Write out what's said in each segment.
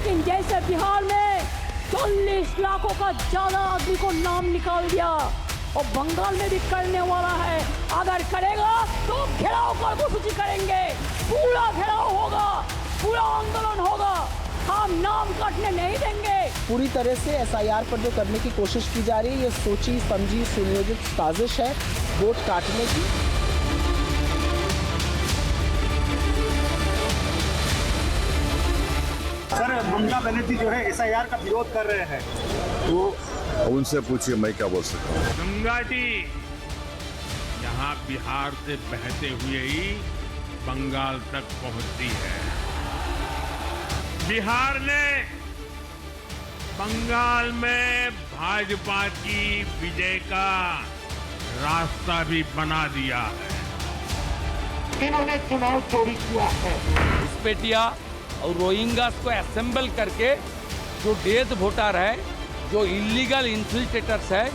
लेकिन जैसे बिहार में 40 लाखों का ज्यादा आदमी को नाम निकाल दिया और बंगाल में भी करने वाला है, अगर करेगा तो घेराव कर्मसूची करेंगे, पूरा घेराव होगा, पूरा आंदोलन होगा, हम नाम काटने नहीं देंगे। पूरी तरह से एसआईआर पर जो करने की कोशिश की जा रही है, ये सोची समझी सुनियोजित साजिश है वोट काटने की। सर, ममता बनर्जी जो है एसआईआर का विरोध कर रहे हैं, तो उनसे पूछिए, मैं क्या बोल सकता हूँ। गंगा जी यहाँ बिहार से बहते हुए ही बंगाल तक पहुंचती है। बिहार ने बंगाल में भाजपा की विजय का रास्ता भी बना दिया है। इन्होंने चुनाव चोरी किया है। घुसपैठिया और रोहिंग्यास को असेंबल करके जो डेथ वोटर है, जो इलीगल इन्फिल्ट्रेटर्स है,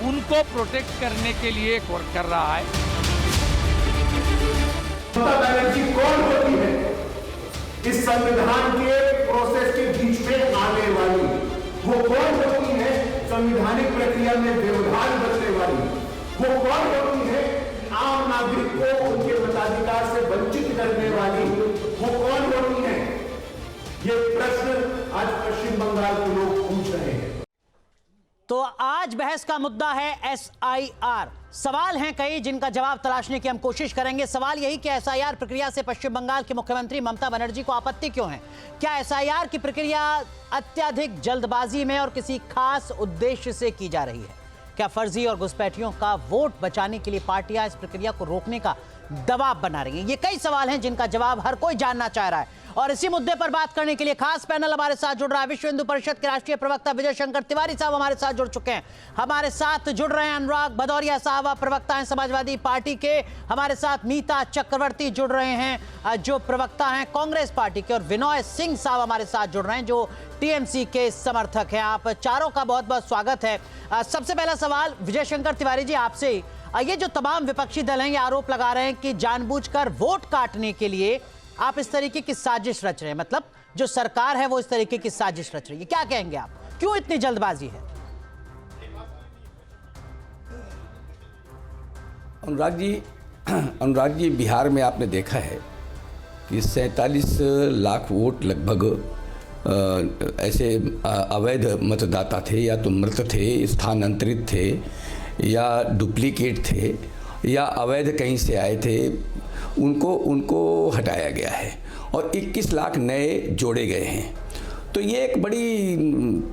उनको प्रोटेक्ट करने के लिए वर्क कर रहा है। ममता बनर्जी कौन होती है? इस संविधान के प्रोसेस के बीच में आने वाली वो कौन होती है? संवैधानिक प्रक्रिया में व्यवधान बचने वाली वो कौन होती है? आम नागरिक को उनके मताधिकार से वंचित करने वाली वो कौन होती है? ये प्रश्न आज पश्चिम बंगाल के लोग पूछ रहे हैं। तो आज बहस का मुद्दा है एसआईआर। सवाल हैं कई जिनका जवाब तलाशने की हम कोशिश करेंगे। सवाल यही कि एसआईआर प्रक्रिया से पश्चिम बंगाल के मुख्यमंत्री ममता बनर्जी को आपत्ति क्यों है? क्या एसआईआर की प्रक्रिया अत्यधिक जल्दबाजी में और किसी खास उद्देश्य से की जा रही है? क्या फर्जी और घुसपैठियों का वोट बचाने के लिए पार्टियां इस प्रक्रिया को रोकने का दबाव बना रही हैं? ये कई सवाल हैं जिनका जवाब हर कोई जानना चाह रहा है। और इसी मुद्दे पर बात करने के लिए खास पैनल हमारे साथ जुड़ रहा है। विश्व हिंदू परिषद के राष्ट्रीय प्रवक्ता विजय शंकर तिवारी साहब हमारे साथ जुड़ चुके हैं। हमारे साथ जुड़ रहे हैं अनुराग भदौरिया साहब, प्रवक्ता हैं समाजवादी पार्टी के। हमारे साथ मीता चक्रवर्ती जुड़ रहे हैं जो प्रवक्ता हैं कांग्रेस पार्टी के। और विनोय सिंह साहब हमारे साथ जुड़ रहे हैं जो टीएमसी के समर्थक हैं। आप चारों का बहुत बहुत स्वागत है। सबसे पहला सवाल विजय शंकर तिवारी जी आपसे। ये जो तमाम विपक्षी दल हैं ये आरोप लगा रहे हैं कि जानबूझकर वोट काटने के लिए आप इस तरीके की साजिश रच रहे हैं, मतलब जो सरकार है वो इस तरीके की साजिश रच रही है। क्या कहेंगे आप, क्यों इतनी जल्दबाजी है? अनुराग जी, बिहार में आपने देखा है कि 47 लाख वोट लगभग ऐसे अवैध मतदाता थे, या तो मृत थे, स्थानांतरित थे, या डुप्लीकेट थे, या अवैध कहीं से आए थे, उनको हटाया गया है और 21 लाख नए जोड़े गए हैं। तो ये एक बड़ी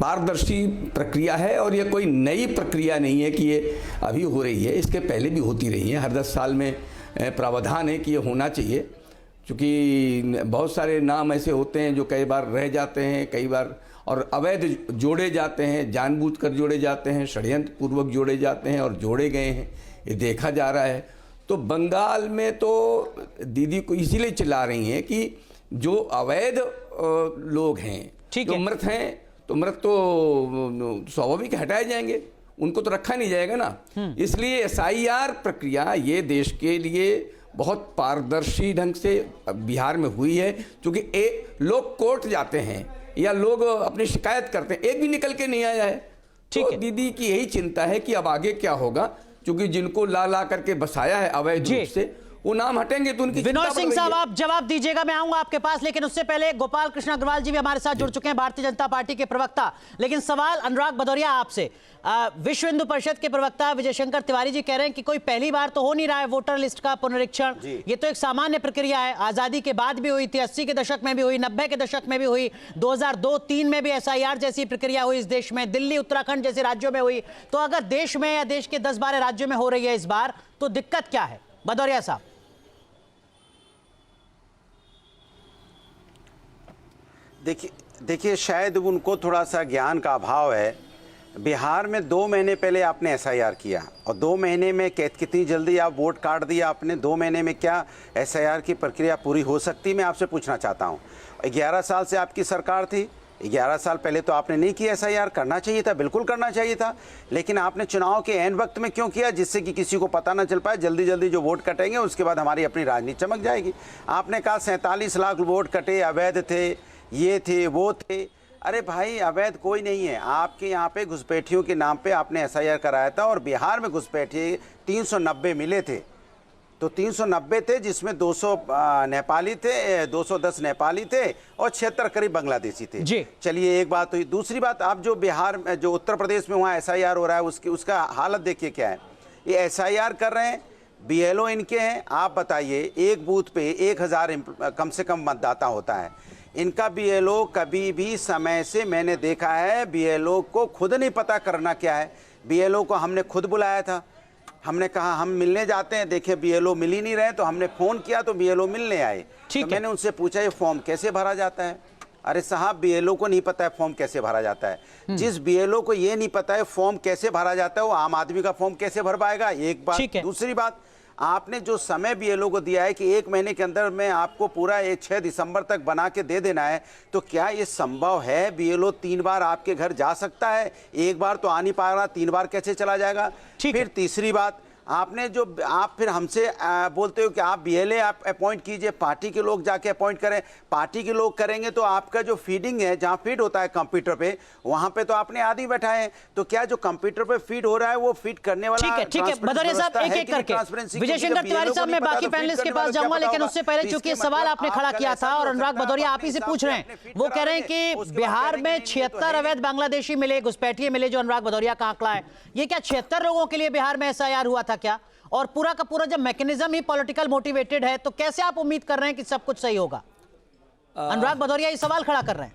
पारदर्शी प्रक्रिया है और ये कोई नई प्रक्रिया नहीं है कि ये अभी हो रही है, इसके पहले भी होती रही है। हर 10 साल में प्रावधान है कि ये होना चाहिए, क्योंकि बहुत सारे नाम ऐसे होते हैं जो कई बार रह जाते हैं, कई बार और अवैध जोड़े जाते हैं, जानबूझकर जोड़े जाते हैं, षड्यंत्र पूर्वक जोड़े जाते हैं और जोड़े गए हैं, ये देखा जा रहा है। तो बंगाल में तो दीदी को इसीलिए चिल्ला रही हैं कि जो अवैध लोग हैं, जो मृत हैं, तो मृत तो स्वाभाविक हटाए जाएंगे, उनको तो रखा नहीं जाएगा ना। इसलिए एसआईआर प्रक्रिया ये देश के लिए बहुत पारदर्शी ढंग से बिहार में हुई है, क्योंकि लोग कोर्ट जाते हैं या लोग अपनी शिकायत करते हैं, एक भी निकल के नहीं आया है। तो दीदी की यही चिंता है कि अब आगे क्या होगा, क्योंकि जिनको ला करके बसाया है अवैध रूप से, वो नाम हटेंगे तो उनकी। विनोद सिंह साहब आप जवाब दीजिएगा, मैं आऊंगा आपके पास, लेकिन उससे पहले गोपाल कृष्ण अग्रवाल जी भी हमारे साथ जुड़ चुके हैं, भारतीय जनता पार्टी के प्रवक्ता। लेकिन सवाल अनुराग भदौरिया आपसे। विश्व हिंदू परिषद के प्रवक्ता विजय शंकर तिवारी जी कह रहे हैं कि कोई पहली बार तो हो नहीं रहा है वोटर लिस्ट का पुनरीक्षण, ये तो एक सामान्य प्रक्रिया है। आजादी के बाद भी हुई थी, 80 के दशक में भी हुई, 90 के दशक में भी हुई, 2002-3 में भी एसआईआर जैसी प्रक्रिया हुई इस देश में, दिल्ली उत्तराखंड जैसे राज्यों में हुई। तो अगर देश में या देश के 10-12 राज्यों में हो रही है इस बार, तो दिक्कत क्या है? भदौरिया साहब। देखिए शायद उनको थोड़ा सा ज्ञान का अभाव है। बिहार में 2 महीने पहले आपने एसआईआर किया और 2 महीने में कितनी जल्दी आप वोट काट दिया आपने। 2 महीने में क्या एसआईआर की प्रक्रिया पूरी हो सकती, मैं आपसे पूछना चाहता हूँ। 11 साल से आपकी सरकार थी, 11 साल पहले तो आपने नहीं किया एसआईआर। करना चाहिए था, बिल्कुल करना चाहिए था, लेकिन आपने चुनाव के ऐन वक्त में क्यों किया, जिससे कि किसी को पता ना चल पाए। जल्दी जल्दी जो वोट कटेंगे उसके बाद हमारी अपनी राजनीति चमक जाएगी। आपने कहा 47 लाख वोट कटे, अवैध थे, ये थे, वो थे। अरे भाई अवैध कोई नहीं है। आपके यहाँ पे घुसपैठियों के नाम पे आपने एसआईआर कराया था और बिहार में घुसपैठिए 390 मिले थे। तो 390 थे जिसमें 200 नेपाली थे, 210 नेपाली थे और 76 करीब बांग्लादेशी थे जी। चलिए एक बात हुई। दूसरी बात, आप जो बिहार में जो उत्तर प्रदेश में वहाँ एसआईआर हो रहा है उसका हालत देखिए क्या है। ये एसआईआर कर रहे हैं, बीएलओ इनके हैं। आप बताइए एक बूथ पे 1000 कम से कम मतदाता होता है। इनका बीएलओ कभी भी समय से मैंने देखा है, बीएलओ को खुद नहीं पता करना क्या है। बीएलओ को हमने खुद बुलाया था, हमने कहा हम मिलने जाते हैं, देखे बीएलओ मिल ही नहीं रहे, तो हमने फ़ोन किया तो बीएलओ मिलने आए। तो मैंने उनसे पूछा ये फॉर्म कैसे भरा जाता है। अरे साहब बीएलओ को नहीं पता है फॉर्म कैसे भरा जाता है। जिस बीएलओ को ये नहीं पता है फॉर्म कैसे भरा जाता है, वो आम आदमी का फॉर्म कैसे भर पाएगा। एक बात। दूसरी बात, आपने जो समय बीएलओ को दिया है कि 1 महीने के अंदर में आपको पूरा 6 दिसंबर तक बना के दे देना है, तो क्या ये संभव है? बीएलओ 3 बार आपके घर जा सकता है, 1 बार तो आ नहीं पा रहा, 3 बार कैसे चला जाएगा? फिर तीसरी बात, आपने जो आप फिर हमसे बोलते हो कि आप बीएलए आप अपॉइंट कीजिए, पार्टी के लोग जाके अपॉइंट करें। पार्टी के लोग करेंगे तो आपका जो फीडिंग है, जहां फीड होता है कंप्यूटर पे, वहां पे तो आपने आदि बैठाए हैं। तो क्या जो कंप्यूटर पे फीड हो रहा है वो फीड करने वाला? ठीक है भदौरिया साहब, एक एक करके। विजय शंकर तिवारी साहब, मैं बाकी पैनलिस्ट के पास जाऊंगा, लेकिन उससे पहले चूंकि सवाल आपने खड़ा किया था और अनुराग भदौरिया आप ही से पूछ रहे हैं, वो कह रहे हैं कि बिहार में 76 अवैध बांग्लादेशी मिले, घुसपैठिए मिले, जो अनुराग भदौरिया का आंकड़ा है। ये क्या 76 लोगों के लिए बिहार में एसआईआर हुआ था क्या? और पूरा का पूरा जब मैकेनिज्म ही पॉलिटिकल मोटिवेटेड है, तो कैसे आप उम्मीद कर रहे हैं कि सब कुछ सही होगा? अनुराग भदौरिया ये सवाल खड़ा कर रहे हैं,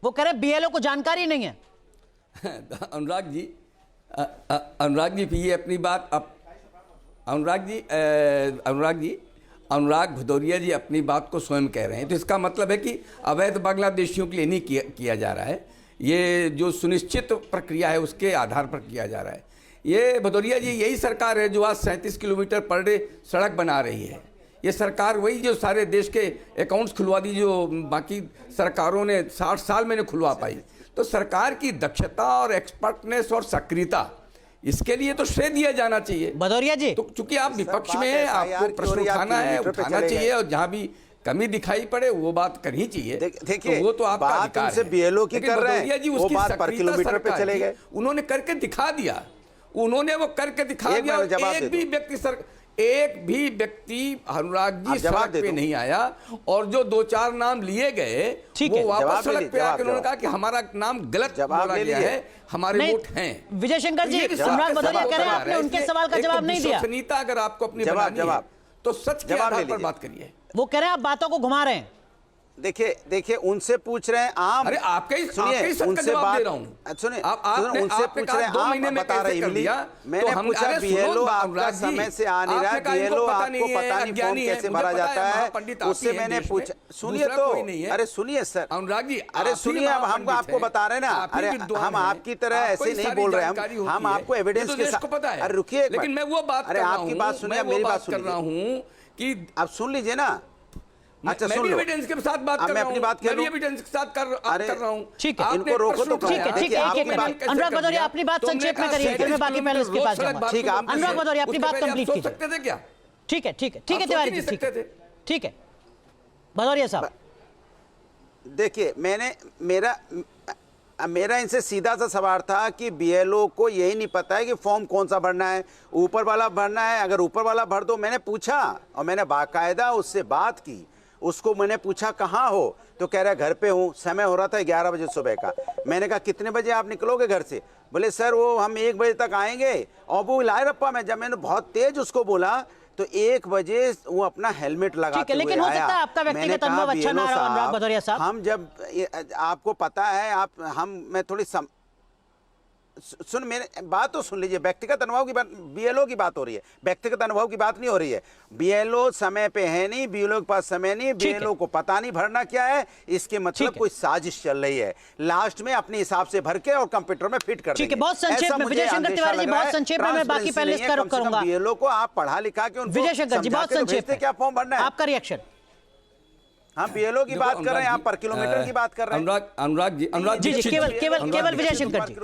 वो कह रहे हैं बीएलओ को जानकारी नहीं है। अनुराग जी ये अपनी बात अनुराग भदौरिया जी अपनी बात को स्वयं कह रहे हैं, तो इसका मतलब है कि अवैध बांग्लादेशियों के लिए नहीं किया जा रहा है। ये जो सुनिश्चित प्रक्रिया है उसके आधार पर किया जा रहा है। ये भदौरिया जी यही सरकार है जो आज 37 किलोमीटर पर डे सड़क बना रही है। ये सरकार वही जो सारे देश के अकाउंट्स खुलवा दी, जो बाकी सरकारों ने 60 साल में नहीं खुलवा पाई। तो सरकार की दक्षता और एक्सपर्टनेस और सक्रियता, इसके लिए तो श्रेय दिया जाना चाहिए। भदौरिया जी, तो चूंकि आप विपक्ष में हैं, आपको प्रश्न उठाना है, उठाना चाहिए, और जहां भी कमी दिखाई पड़े वो बात करनी चाहिए। देखिए, तो वो तो आपका अधिकार है। बीएलओ की कर रहे हैं, जी वो बात पर किलोमीटर पे चले गए। उन्होंने करके दिखा दिया, एक भी व्यक्ति अनुराग जी सड़क पे नहीं आया, और जो 2-4 नाम लिए गए वो वापस सड़क पे आकर उन्होंने कहा कि हमारा नाम गलत बोला गया है, हमारे वोट हैं। विजय शंकर जी, अनुराग भदौरिया कह रहे हैं आपने उनके सवाल का जवाब नहीं दिया। विश्वसनीयता अगर आपको अपनी बनानी है तो सच के आधार पर बात करिए। वो कह रहे हैं आप बातों को घुमा रहे हैं। देखिए उनसे पूछ रहे हैं आम। अरे आपके उनसे बात दे रहा हूं। सुनिए, उनसे पूछ रहे हैं 2 महीने में कैसे कर दिया? मैंने पूछा बीएलओ आपका समय से आ नहीं रहा, बीएलओ आपको पता नहीं फॉर्म कैसे भरा जाता है, उससे मैंने पूछा। सुनिए तो, अरे सुनिए सर अनुराग जी, अरे सुनिए, अब हम आपको बता रहे ना, अरे हम आपकी तरह ऐसे नहीं बोल रहे, हम आपको एविडेंस के साथ। अरे रुकिए, लेकिन मैं वो बात, अरे आपकी बात सुनिए, मेरी बात सुन रहा हूँ कि आप सुन लीजिए ना। अच्छा, मैं भी एविडेंस के साथ बात कर रहा हूं, अपनी बात मैं भी एविडेंस के साथ कर रहा हूं। ठीक है, इनको रोको तो। ठीक है, अनुराग भदौरिया अपनी बात संक्षेप में करिए, फिर मैं बाकी पैनलिस्ट के पास जाऊंगा। ठीक है, अनुराग भदौरिया अपनी बात कंप्लीट कीजिए। सकते थे क्या? ठीक है तिवारी जी, ठीक है भदौरिया साहब। देखिए, मेरा इनसे सीधा सा सवाल था कि बीएलओ को यही नहीं पता है कि फॉर्म कौन सा भरना है, ऊपर वाला भरना है। अगर ऊपर वाला भर दो, मैंने पूछा और मैंने बाकायदा उससे बात की, उसको मैंने पूछा कहाँ हो, तो कह रहा है घर पे हूँ। समय हो रहा था 11 बजे सुबह का। मैंने कहा कितने बजे आप निकलोगे घर से? बोले सर वो हम 1 बजे तक आएंगे। और वो लायरप्पा में जब मैंने बहुत तेज उसको बोला तो 1 बजे वो अपना हेलमेट लगा के लेकिन हो सकता है आपका व्यक्तिगत अनुभव अच्छा ना रहा अनुराग भदौरिया साहब। हम जब आपको पता है मैं थोड़ी मेरे बात तो सुन लीजिए। व्यक्तिगत अनुभव की बात, बीएलओ की बात हो रही है, व्यक्तिगत अनुभव की बात नहीं हो रही है। बीएलओ समय पे है नहीं, बीएलओ के पास समय नहीं, बीएलओ को पता नहीं भरना क्या है। इसके मतलब कोई साजिश चल रही है, लास्ट में अपने हिसाब से भर के और कंप्यूटर में फिट कर देंगे। ठीक है, बहुत संक्षेप में विजय शंकर तिवारी जी, बहुत संक्षेप में मैं बाकी पहले इसका रुख करूंगा। बीएलओ को आप पढ़ा लिखा के उनको विजय शंकर जी बहुत संक्षेप में क्या फॉर्म भरना है, आपका रिएक्शन। हम बीएलओ की बात कर रहे हैं, आप पर किलोमीटर की बात कर रहे हैं। अनुराग जी केवल विजय शंकर जी।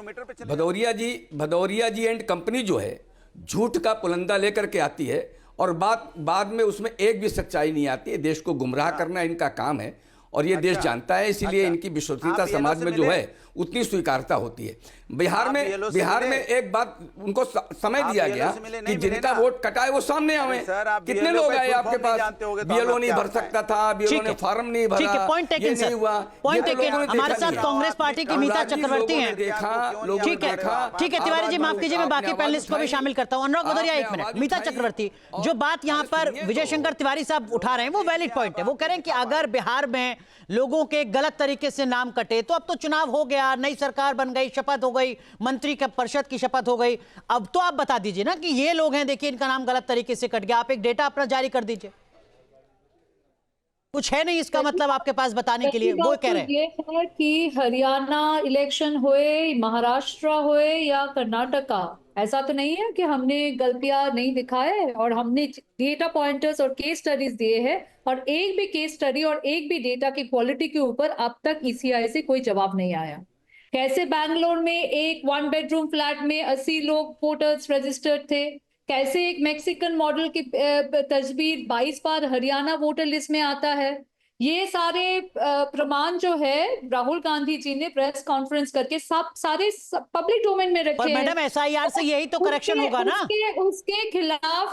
भदौरिया जी एंड कंपनी जो है झूठ का पुलंदा लेकर के आती है और बाद में उसमें एक भी सच्चाई नहीं आती है। देश को गुमराह करना इनका काम है और ये देश जानता है, इसीलिए इनकी विश्वसनीयता समाज में जो है उतनी स्वीकारता होती है। बिहार में एक बात उनको समय दिया गया कि जिनका वोट कटा है वो सामने आवे। कितने लोग आए आपके पास? बीएलओ नहीं भर सकता था, बीएलओ ने फॉर्म नहीं भरा, ये नहीं हुआ। हमारे साथ कांग्रेस पार्टी की मीता चक्रवर्ती हैं। ठीक है तिवारी जी, माफ कीजिए, मैं बाकी पैनलिस्ट को भी शामिल करता हूं। अनुराग गुदरिया, एक मिनट। मीता चक्रवर्ती, जो बात यहां पर विजय शंकर तिवारी साहब उठा रहे हैं वो वैलिड पॉइंट है। वो कह रहे हैं कि अगर बिहार में लोगों के गलत तरीके से नाम कटे तो अब तो चुनाव हो गया, नई सरकार बन गई, शपथ हो गई, मंत्री परिषद की शपथ हो गई, अब तो आप बता दीजिए ना कि ये लोग हैं, देखिए इनका नाम गलत तरीके से कट गया, आप एक डेटा अपना जारी कर दीजिए। कुछ है नहीं इसका मतलब आपके पास बताने के लिए? वो कह रहे हैं ये है कि हरियाणा इलेक्शन हुए, महाराष्ट्र हुए या कर्नाटका, ऐसा तो नहीं है कि हमने गलतियां नहीं दिखाए और हमने डेटा पॉइंटर्स और केस स्टडीज दिए हैं, और एक भी केस स्टडी और एक भी डेटा की क्वालिटी के ऊपर अब तक ईसीआई से कोई जवाब नहीं आया। कैसे बैंगलोर में एक 1 बेडरूम फ्लैट में 80 लोग वोटर्स रजिस्टर्ड थे, कैसे एक मैक्सिकन मॉडल की तस्वीर 22 बार हरियाणा वोटर लिस्ट में आता है। ये सारे प्रमाण जो है राहुल गांधी जी ने प्रेस कॉन्फ्रेंस करके सारे पब्लिक डोमेन में रखे हैं। मैडम एसआईआर से यही तो करेक्शन होगा ना।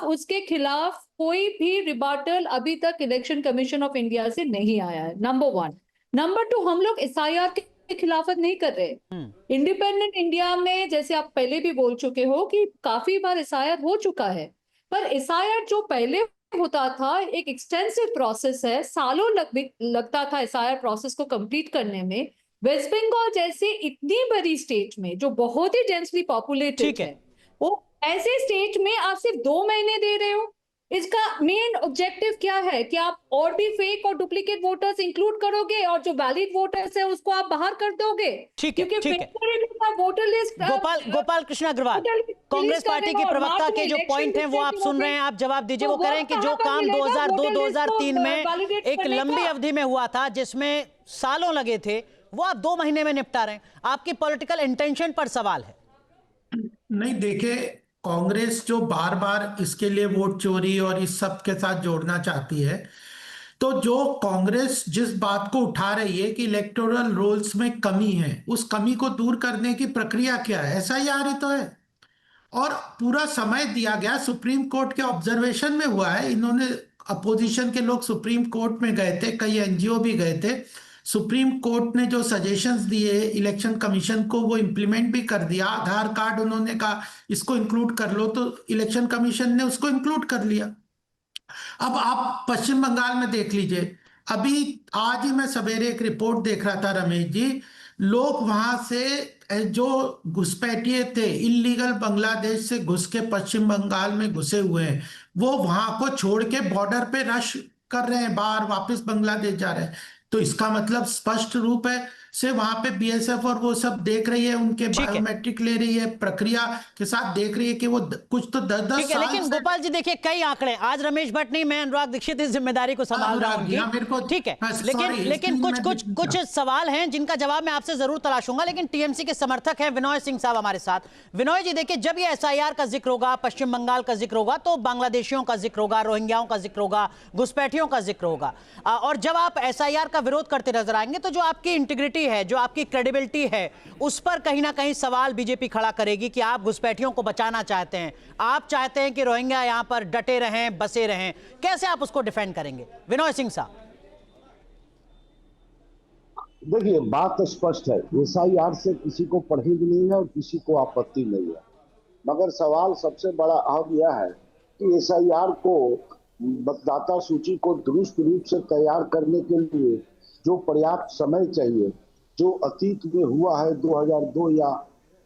उसके खिलाफ कोई भी रिबाटल अभी तक इलेक्शन कमीशन ऑफ इंडिया से नहीं आया है, नंबर 1। नंबर 2, हम लोग एसआईआर के खिलाफत नहीं कर रहे। इंडिपेंडेंट इंडिया में, जैसे आप पहले भी बोल चुके हो, कि काफी बार एसआईआर हो चुका है, पर एसआईआर जो पहले होता था एक एक्सटेंसिव प्रोसेस है, सालों लगता था एसआईआर प्रोसेस को कंप्लीट करने में। वेस्ट बंगाल जैसे इतनी बड़ी स्टेट में जो बहुत ही डेंसली पॉपुलेटेड है, वो ऐसे स्टेट में आप सिर्फ 2 महीने दे रहे हो। इसका मेन ऑब्जेक्टिव क्या है कि आप और भी फेक और डुप्लीकेट वोटर्स इंक्लूड करोगे और जो वैलिड वोटर्स है उसको आप बाहर कर दोगे? ठीक है। Voter list Gopal Krishna Agarwal, Congress party के प्रवक्ता के जो पॉइंट हैं वो आप सुन रहे हैं, आप जवाब दीजिए। वो कह रहे हैं कि जो काम 2002-2003 में एक लंबी अवधि में हुआ था, जिसमें सालों लगे थे, वो आप 2 महीने में निपटा रहे हैं। आपकी पॉलिटिकल इंटेंशन पर सवाल है। नहीं, देखिए, कांग्रेस जो बार बार इसके लिए वोट चोरी और इस सब के साथ जोड़ना चाहती है, तो जो कांग्रेस जिस बात को उठा रही है कि इलेक्टोरल रोल्स में कमी है, उस कमी को दूर करने की प्रक्रिया क्या है? एसआईआर ही तो है, और पूरा समय दिया गया। सुप्रीम कोर्ट के ऑब्जर्वेशन में हुआ है। इन्होंने, अपोजिशन के लोग सुप्रीम कोर्ट में गए थे, कई एनजीओ भी गए थे। सुप्रीम कोर्ट ने जो सजेशंस दिए इलेक्शन कमीशन को, वो इंप्लीमेंट भी कर दिया। आधार कार्ड उन्होंने कहा इसको इंक्लूड कर लो, तो इलेक्शन कमीशन ने उसको इंक्लूड कर लिया। अब आप पश्चिम बंगाल में देख लीजिए, अभी आज ही मैं सवेरे एक रिपोर्ट देख रहा था रमेश जी, लोग वहां से जो घुसपैठिए थे, इलीगल बांग्लादेश से घुस के पश्चिम बंगाल में घुसे हुए हैं, वो वहां को छोड़ के बॉर्डर पे रश कर रहे हैं, बाहर वापस बांग्लादेश जा रहे हैं। तो इसका मतलब स्पष्ट रूप है से वहां पे बीएसएफ और वो सब देख रही है, उनके बायोमेट्रिक ले रही है, प्रक्रिया के साथ देख रही है कि वो कुछ तो 10-10 साल। लेकिन गोपाल जी देखिए, कई आंकड़े, आज रमेश भट्ट नहीं, मैं अनुराग दीक्षित इस जिम्मेदारी को संभाल रहा हूं। ठीक है, लेकिन कुछ सवाल हैं जिनका जवाब मैं आपसे जरूर तलाशूंगा। लेकिन टीएमसी के समर्थक हैं विनोय सिंह साहब हमारे साथ। विनोय जी देखिए, जब ये एसआईआर का जिक्र होगा, पश्चिम बंगाल का जिक्र होगा, तो बांग्लादेशियों का जिक्र होगा, रोहिंग्याओं का जिक्र होगा, घुसपैठियों का जिक्र होगा, और जब आप एसआईआर का विरोध करते नजर आएंगे तो जो आपकी इंटीग्रिटी है, जो आपकी क्रेडिबिलिटी है, उस पर कहीं ना कहीं सवाल बीजेपी खड़ा करेगी कि आप घुसपैठियों को बचाना चाहते हैं, आप चाहते हैं कि रोहिंग्या यहां पर डटे रहें, बसे रहें। कैसे आप उसको डिफेंड करेंगे? विनोय सिंह साहब। देखिए, बात स्पष्ट है, एसआईआर से किसी को परहेज नहीं है और किसी को आपत्ति नहीं है, मगर सवाल सबसे बड़ा अहम यह है कि एसआईआर को, मतदाता सूची को दुरुस्त रूप से तैयार करने के लिए जो पर्याप्त समय चाहिए, जो अतीत में हुआ है 2002 या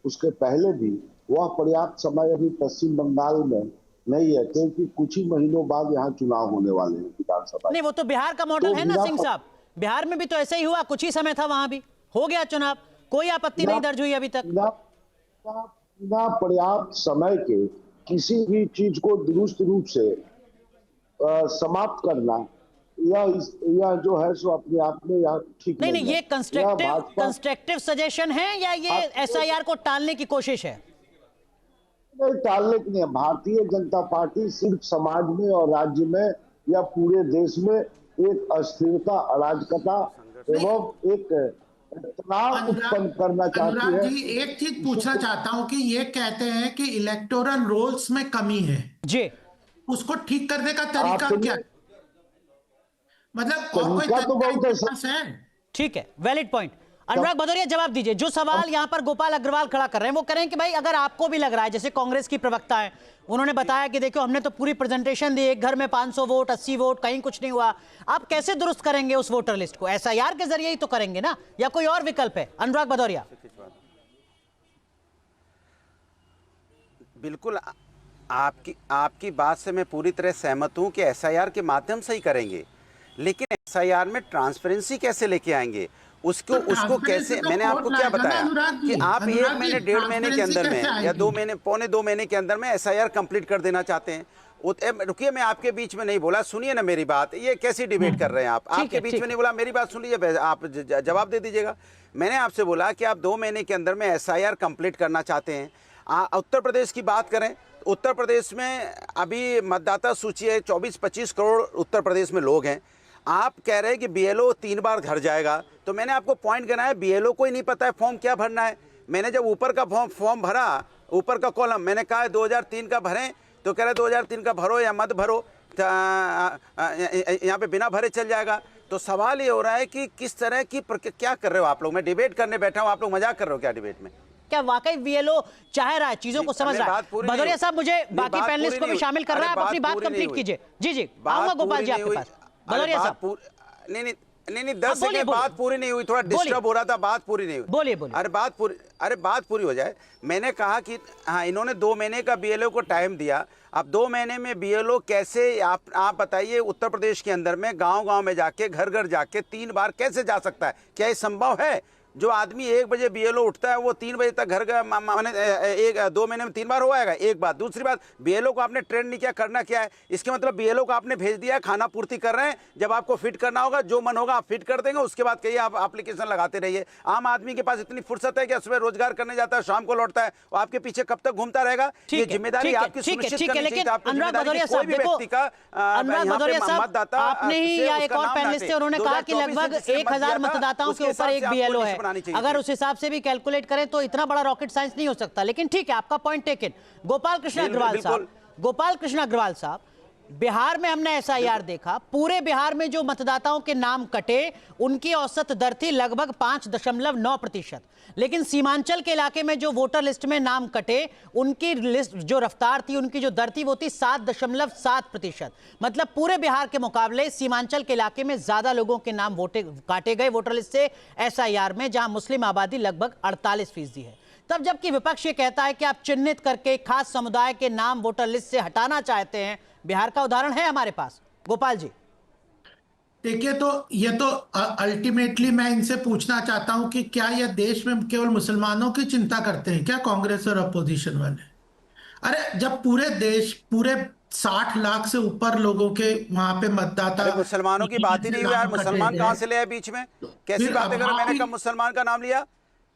उसके पहले भी, वह पर्याप्त समय अभी पश्चिम बंगाल में नहीं है, क्योंकि कुछ ही महीनों बाद यहाँ चुनाव होने वाले हैं विधानसभा। नहीं, वो तो बिहार का मॉडल है ना सिंह साहब, बिहार में भी तो ऐसे ही हुआ, कुछ ही समय था, वहां भी हो गया चुनाव, कोई आपत्ति नहीं दर्ज हुई अभी तक। बिना पर्याप्त समय के किसी भी चीज को दुरुस्त रूप से समाप्त करना या जो है सो अपने आप में या ठीक नहीं, ये कंस्ट्रक्टिव सजेशन है या ये एसआईआर को टालने की कोशिश है? नहीं, टालने की नहीं। भारतीय जनता पार्टी सिर्फ समाज में और राज्य में या पूरे देश में एक अस्थिरता, अराजकता एवं एक तनाव उत्पन्न करना चाहती अनुराग है। जी, एक चीज पूछना चाहता हूं कि ये कहते हैं कि इलेक्टोरल रोल्स में कमी है जी, उसको ठीक करने का तरीका क्या, मतलब और कोई तरीका तो बहुत तरीका है? ठीक है, वैलिड पॉइंट। अनुराग भदौरिया जवाब दीजिए। जो सवाल यहां पर गोपाल अग्रवाल खड़ा कर रहे हैं वो कह रहे हैं कि भाई अगर आपको भी लग रहा है, जैसे कांग्रेस की प्रवक्ता है, उन्होंने बताया कि देखो हमने तो पूरी प्रेजेंटेशन दी, एक घर में 500 वोट 80 वोट कहीं कुछ नहीं हुआ, आप कैसे दुरुस्त करेंगे उस वोटर लिस्ट को? एसआईआर के जरिए ही तो करेंगे ना, या कोई और विकल्प है? अनुराग भदौरिया। बिल्कुल आपकी बात से मैं पूरी तरह सहमत हूं कि एसआईआर के माध्यम से ही करेंगे, लेकिन एसआईआर में ट्रांसपेरेंसी कैसे लेके आएंगे, उसको कैसे, मैंने आपको क्या बताया कि आप 1 महीने 1.5 महीने के अंदर में या 2 महीने 1.25 महीने के अंदर में एसआईआर कंप्लीट कर देना चाहते हैं। रुकिए, मैं आपके बीच में नहीं बोला, सुनिए ना मेरी बात, ये कैसी डिबेट कर रहे हैं आप? आपके बीच में नहीं बोला, मेरी बात सुन लीजिए, आप जवाब दे दीजिएगा। मैंने आपसे बोला कि आप 2 महीने के अंदर में एसआईआर कंप्लीट करना चाहते हैं। उत्तर प्रदेश की बात करें, उत्तर प्रदेश में अभी मतदाता सूची है, 24-25 करोड़ उत्तर प्रदेश में लोग हैं। आप कह रहे हैं कि बीएलओ 3 बार घर जाएगा, तो मैंने आपको पॉइंट गिनाया, बीएलओ को ही नहीं पता है फॉर्म क्या भरना है। मैंने जब ऊपर का फॉर्म भरा, ऊपर का कॉलम, मैंने कहा 2003 का भरें, तो कह रहे 2003 का भरो या मत भरो, यहाँ पे बिना भरे चल जाएगा। तो सवाल ये हो रहा है कि किस तरह की क्या कर रहे हो आप लोग? मैं डिबेट करने बैठा हूँ, आप लोग मजाक कर रहे हो क्या डिबेट में? क्या वाकई बीएलओ चाह रहा है, चीजों को समझ रहा है? भदौरिया साहब, मुझे बाकी पैनलिस्ट को भी शामिल कर रहा है, आप अपनी बात कंप्लीट कीजिए। जी आऊंगा गोपाल जी आपके पास। भदौरिया साहब, नहीं 10 सेकंड, बात पूरी नहीं हुई, थोड़ा डिस्टर्ब हो रहा था, बात पूरी नहीं हुई। बोलिए। अरे बात पूरी हो जाए। मैंने कहा कि हाँ, इन्होंने 2 महीने का बीएलओ को टाइम दिया। अब 2 महीने में बीएलओ कैसे, आप बताइए, उत्तर प्रदेश के अंदर में गांव में जाके, घर घर जाके 3 बार कैसे जा सकता है? क्या ये संभव है? जो आदमी 1 बजे बीएलओ उठता है, वो 3 बजे तक घर माने 2 महीने में 3 बार हो आएगा? एक बात। दूसरी बात, बीएलओ को आपने ट्रेन नहीं किया, करना क्या है? इसके मतलब बीएलओ को आपने भेज दिया, खाना पूर्ति कर रहे हैं, जब आपको फिट करना होगा, जो मन होगा आप फिट कर देंगे, उसके बाद कहिए आप एप्लीकेशन लगाते रहिए। आम आदमी के पास इतनी फुर्सत है कि सुबह रोजगार करने जाता है, शाम को लौटता है, वो आपके पीछे कब तक घूमता रहेगा? ये जिम्मेदारी आपकी सुनिश्चित करनी चाहिए। अनुराग भदौरिया साहब, आपने ही या एक और पैनलिस्ट है, उन्होंने कहा कि लगभग 1000 मतदाताओं के ऊपर एक बीएलओ है। अगर उस हिसाब से भी कैलकुलेट करें तो इतना बड़ा रॉकेट साइंस नहीं हो सकता, लेकिन ठीक है, आपका पॉइंट टेकन। गोपाल कृष्ण अग्रवाल साहब, बिहार में हमने एसआईआर देखा, पूरे बिहार में जो मतदाताओं के नाम कटे उनकी औसत दर थी लगभग 5.9%, लेकिन सीमांचल के इलाके में जो वोटर लिस्ट में नाम कटे उनकी लिस्ट जो रफ्तार थी, उनकी जो दर थी वो थी 7.7%। मतलब पूरे बिहार के मुकाबले सीमांचल के इलाके में ज्यादा लोगों के नाम काटे गए वोटर लिस्ट से एसआईआर में, जहां मुस्लिम आबादी लगभग 48% है। तब जबकि विपक्ष ये कहता है कि आप चिन्हित करके खास समुदाय के नाम वोटर लिस्ट से हटाना चाहते हैं। बिहार का उदाहरण है हमारे पास। गोपाल जी देखिए, तो ये तो अल्टीमेटली मैं इनसे पूछना चाहता हूं कि क्या यह देश में केवल मुसलमानों की चिंता करते हैं क्या कांग्रेस और अपोजिशन वाले? अरे जब पूरे देश, पूरे 60 लाख से ऊपर लोगों के वहां पे मतदाता, मुसलमानों की बात ही नहीं हुई यार। मुसलमान कहां से ले आए बीच में? कैसी बातें कर रहे? मैंने कब मुसलमान का नाम लिया?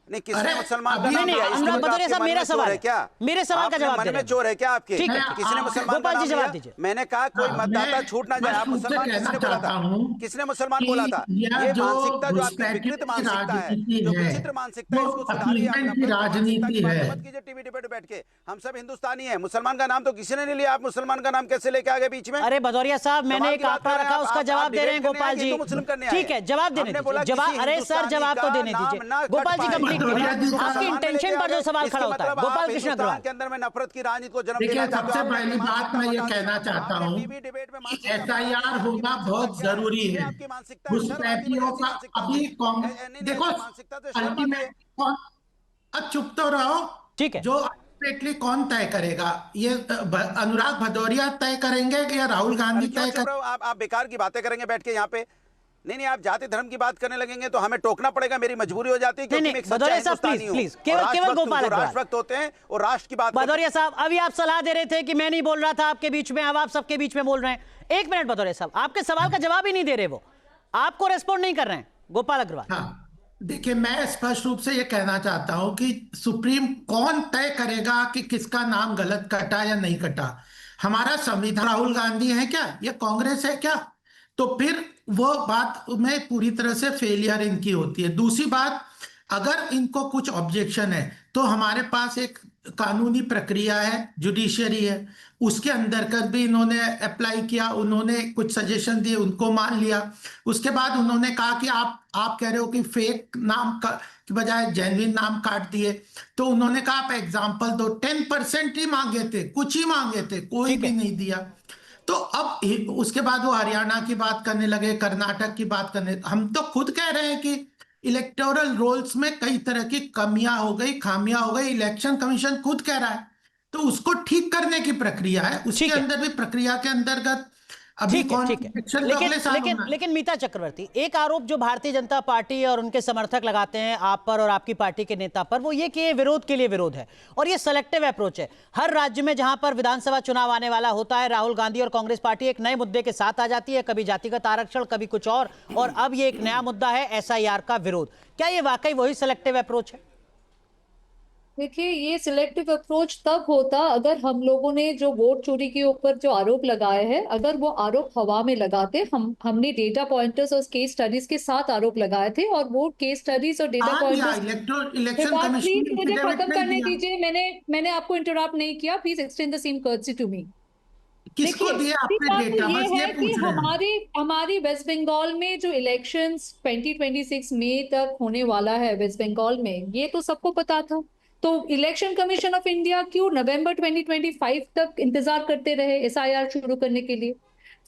नहीं, किसने मुसलमान का नाम लिया? अनुराग भदौरिया साहब, मेरा सवाल है क्या? मेरे सवाल का जवाब मन में चोर है क्या आपके? किसने मुसलमान का नाम लिया? मैंने कहा कोई मतदाता छूट ना जाए। आप मुसलमान किसने बोला था? किसने मुसलमान बोला था? ये मानसिकता जो आपकी विकृत मानसिकता है, जो विचित्र मानसिकता है, इसको सुधारिए। राजनीति है, मत कीजिए टीवी डिबेट बैठ के। हम सब हिंदुस्तानी है। मुसलमान का नाम तो किसी ने नहीं लिया, आप मुसलमान का नाम कैसे लेके आ गए बीच में? अरे भदौरिया साहब, मैंने एक आंकड़ा रखा, उसका जवाब दे रहे हैं गोपाल जी। ठीक है, जवाब देने दीजिए। जवाब, अरे सर जवाब तो देने दीजिए। गोपाल जी कंप्लीट आपके इंटेंशन पर जो सवाल खड़ा होता है। गोपाल कृष्ण अग्रवाल के अंदर में नफरत की राजनीति को जन्म देना। सबसे पहली बात मैं ये कहना चाहता हूँ कि एसआईआर होना बहुत जरूरी है। घुसपैठियों का अभी देखो, अल्टीमेट चुप तो रहो, ठीक है, जो अल्टीमेटली कौन तय करेगा? ये अनुराग भदौरिया तय करेंगे या राहुल गांधी तय करेंगे? आप बेकार की बातें करेंगे बैठ के यहाँ पे। नहीं, आप जाति धर्म की बात करने लगेंगे तो हमें टोकना पड़ेगा, मेरी मजबूरी हो जाती है, क्योंकि मैं एक सच्चा हिंदुस्तानी हूं। केवल गोपाल राष्ट्रभक्त होते हैं और राष्ट्र की बात। भदौरिया साहब, अभी आप सलाह दे रहे थे कि मैं नहीं बोल रहा था आपके बीच में, अब आप सबके बीच में बोल रहे हैं। 1 मिनट भदौरिया साहब, आपके सवाल का जवाब ही नहीं दे रहे, वो आपको रेस्पॉन्ड नहीं कर रहे हैं। गोपाल अग्रवाल, देखिए, मैं स्पष्ट रूप से यह कहना चाहता हूं कि सुप्रीम कौन तय करेगा कि किसका नाम गलत कटा या नहीं कटा? हमारा संविधान राहुल गांधी है क्या? ये कांग्रेस है क्या? तो फिर वो बात में पूरी तरह से फेलियर इनकी होती है। दूसरी बात, अगर इनको कुछ ऑब्जेक्शन है तो हमारे पास एक कानूनी प्रक्रिया है, जुडिशरी है, उसके अंदर कर भी इन्होंने अप्लाई किया, उन्होंने कुछ सजेशन दिए, उनको मान लिया। उसके बाद उन्होंने कहा कि आप कह रहे हो कि फेक नाम का की बजाय जेन्युइन नाम काट दिए, तो उन्होंने कहा आप एग्जाम्पल दो। 10% ही मांगे थे, कुछ ही मांगे थे, कोई भी नहीं दिया। तो अब उसके बाद वो हरियाणा की बात करने लगे, कर्नाटक की बात करने। हम तो खुद कह रहे हैं कि इलेक्टोरल रोल्स में कई तरह की कमियां हो गई, खामियां हो गई, इलेक्शन कमीशन खुद कह रहा है, तो उसको ठीक करने की प्रक्रिया है। उसके अंदर भी प्रक्रिया के अंतर्गत अभी कौन लेकिन मीता चक्रवर्ती, एक आरोप जो भारतीय जनता पार्टी और उनके समर्थक लगाते हैं आप पर और आपकी पार्टी के नेता पर, वो ये कि ये विरोध के लिए विरोध है और ये सेलेक्टिव अप्रोच है। हर राज्य में जहां पर विधानसभा चुनाव आने वाला होता है, राहुल गांधी और कांग्रेस पार्टी एक नए मुद्दे के साथ आ जाती है, कभी जातिगत आरक्षण, कभी कुछ और अब ये एक नया मुद्दा है SIR का विरोध। क्या ये वाकई वही सेलेक्टिव अप्रोच है? देखिए, ये सिलेक्टिव अप्रोच तब होता अगर हम लोगों ने जो वोट चोरी के ऊपर जो आरोप लगाए हैं, अगर वो आरोप हवा में लगाते। हमने डेटा पॉइंटर्स और केस स्टडीज के साथ आरोप लगाए थे, और वो केस स्टडीज और डेटा पॉइंटर्स मुझे खत्म करने दीजिए। मैंने आपको इंटरप्ट नहीं किया, please extend the same courtesy to me. किसको दिए आपने डेटा? बस ये पूछ रहे हैं। हमारी वेस्ट बंगाल में जो इलेक्शंस 2026 मई तक होने वाला है वेस्ट बंगाल में, ये तो सबको पता था। तो इलेक्शन कमीशन ऑफ इंडिया क्यों नवंबर 2025 तक इंतजार करते रहे SIR शुरू करने के लिए?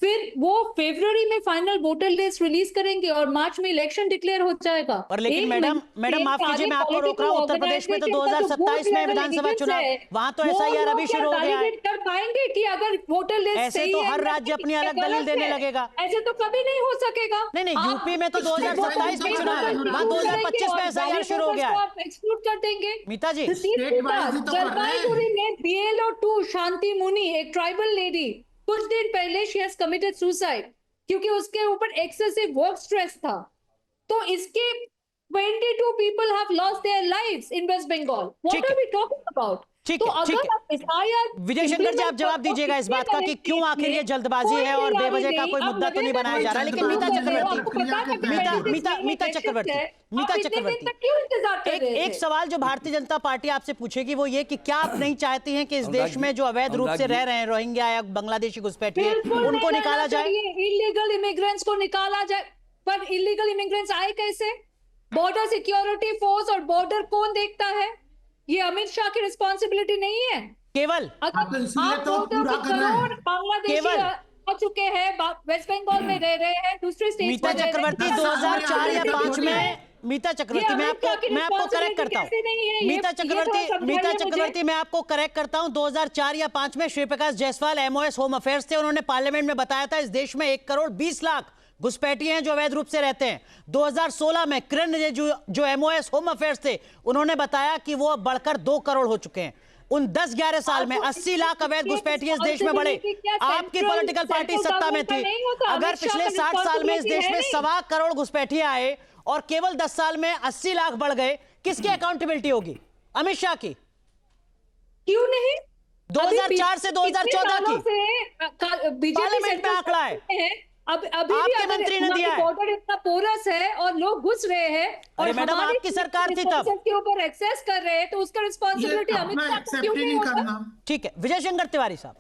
फिर वो फरवरी में फाइनल वोटर लिस्ट रिलीज करेंगे और मार्च में इलेक्शन डिक्लेयर हो जाएगा। पर लेकिन मैडम माफ कीजिए, मैं आपको रोक रहा हूँ। उत्तर प्रदेश में तो 2027 में विधानसभा चुनाव, वहां तो SIR अभी शुरू हो गया है। कर पाएंगे कि अगर वोटर लिस्ट ऐसे तो हर राज्य अपनी अलग दलील देने लगेगा। ऐसे तो कभी नहीं हो सकेगा। नहीं, यूपी में तो 2027 में चुनाव है, वहां 2025 में SIR शुरू हो गया है। एक्सक्लूड कर देंगे मीता जी। जलपाईगुड़ी में BLO2 शांति मुनि, एक ट्राइबल लेडी, कुछ दिन पहले शी हैज कमिटेड सुसाइड क्योंकि उसके ऊपर एक्सेसिव वर्क स्ट्रेस था। तो इसके 22 people have lost their lives in West Bengal. What are we talking about? ठीक है। विजय शंकर जी, आप जवाब दीजिएगा इस बात का कि क्यों आखिर ये जल्दबाजी है और बेवजह का कोई मुद्दा तो नहीं बनाया जा रहा। लेकिन मीता चक्रवर्ती, एक सवाल जो भारतीय जनता पार्टी आपसे पूछेगी वो ये कि क्या आप नहीं चाहती हैं कि इस देश में जो अवैध रूप से रह रहे हैं रोहिंग्या या बांग्लादेशी घुसपैठिए, उनको निकाला जाए? इलीगल इमिग्रेंट्स को निकाला जाए, पर इलीगल इमिग्रेंट्स आए कैसे? बॉर्डर सिक्योरिटी फोर्स और बॉर्डर कौन देखता है? ये अमित शाह की रिस्पॉन्सिबिलिटी नहीं है केवल। बांग्लादेशी आ चुके हैं, वेस्ट बंगाल में रह रहे हैं, दूसरे स्टेट। मीता चक्रवर्ती 2004 या 5 में, मीता चक्रवर्ती मैं आपको करेक्ट करता हूँ। मीता चक्रवर्ती मैं आपको करेक्ट करता हूँ। 2004 या 5 में Shri Prakash Jaiswal MOS home affairs थे, उन्होंने पार्लियामेंट में बताया था इस देश में 1 करोड़ 20 लाख घुसपैठिए हैं जो अवैध रूप से रहते हैं। 2016 में किरण जो MOS होम अफेयर्स थे, उन्होंने बताया कि वो बढ़कर 2 करोड़ हो चुके हैं। उन 10-11 साल में 80 लाख अवैध घुसपैठिए इस देश में बढ़े। आपकी पॉलिटिकल पार्टी सत्ता में थी। अगर पिछले 60 साल में इस देश में 1.25 करोड़ घुसपैठिए आए और केवल 10 साल में 80 लाख बढ़ गए, किसकी अकाउंटेबिलिटी होगी? अमित शाह की? क्यों नहीं? 2004 से 2014 की पार्लियामेंट में आंकड़ा है। अभी आपके मंत्री ने दिया है। बॉर्डर इतना पोरस है और लोग घुस रहे हैं और मैडम आपकी सरकार थी तब के ऊपर एक्सेस कर रहे हैं, तो उसका रिस्पांसिबिलिटी अमित शाह को क्यों नहीं होगा? ठीक है, विजय शंकर तिवारी साहब,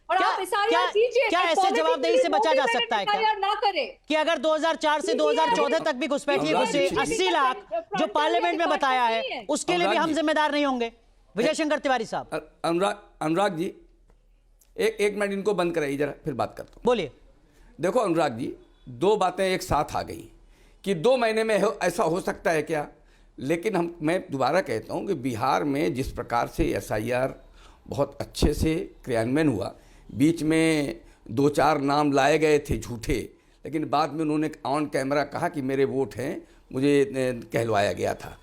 और क्या ऐसे जवाबदेही से बचा जा सकता है क्या ना करे कि अगर 2004 से 2014 तक भी घुसपैठिए घुसे 80 लाख जो पार्लियामेंट में बताया है, उसके लिए भी हम जिम्मेदार नहीं होंगे? विजय शंकर तिवारी साहब। अनुराग जी, एक मिनट इनको बंद कराइए जरा, फिर बात करता हूँ। बोलिए। देखो अनुराग जी, 2 बातें एक साथ आ गई कि 2 महीने में ऐसा हो सकता है क्या? लेकिन मैं दोबारा कहता हूँ कि बिहार में जिस प्रकार से SIR बहुत अच्छे से क्रियान्वयन हुआ, बीच में 2-4 नाम लाए गए थे झूठे, लेकिन बाद में उन्होंने ऑन कैमरा कहा कि मेरे वोट हैं, मुझे कहलवाया गया था,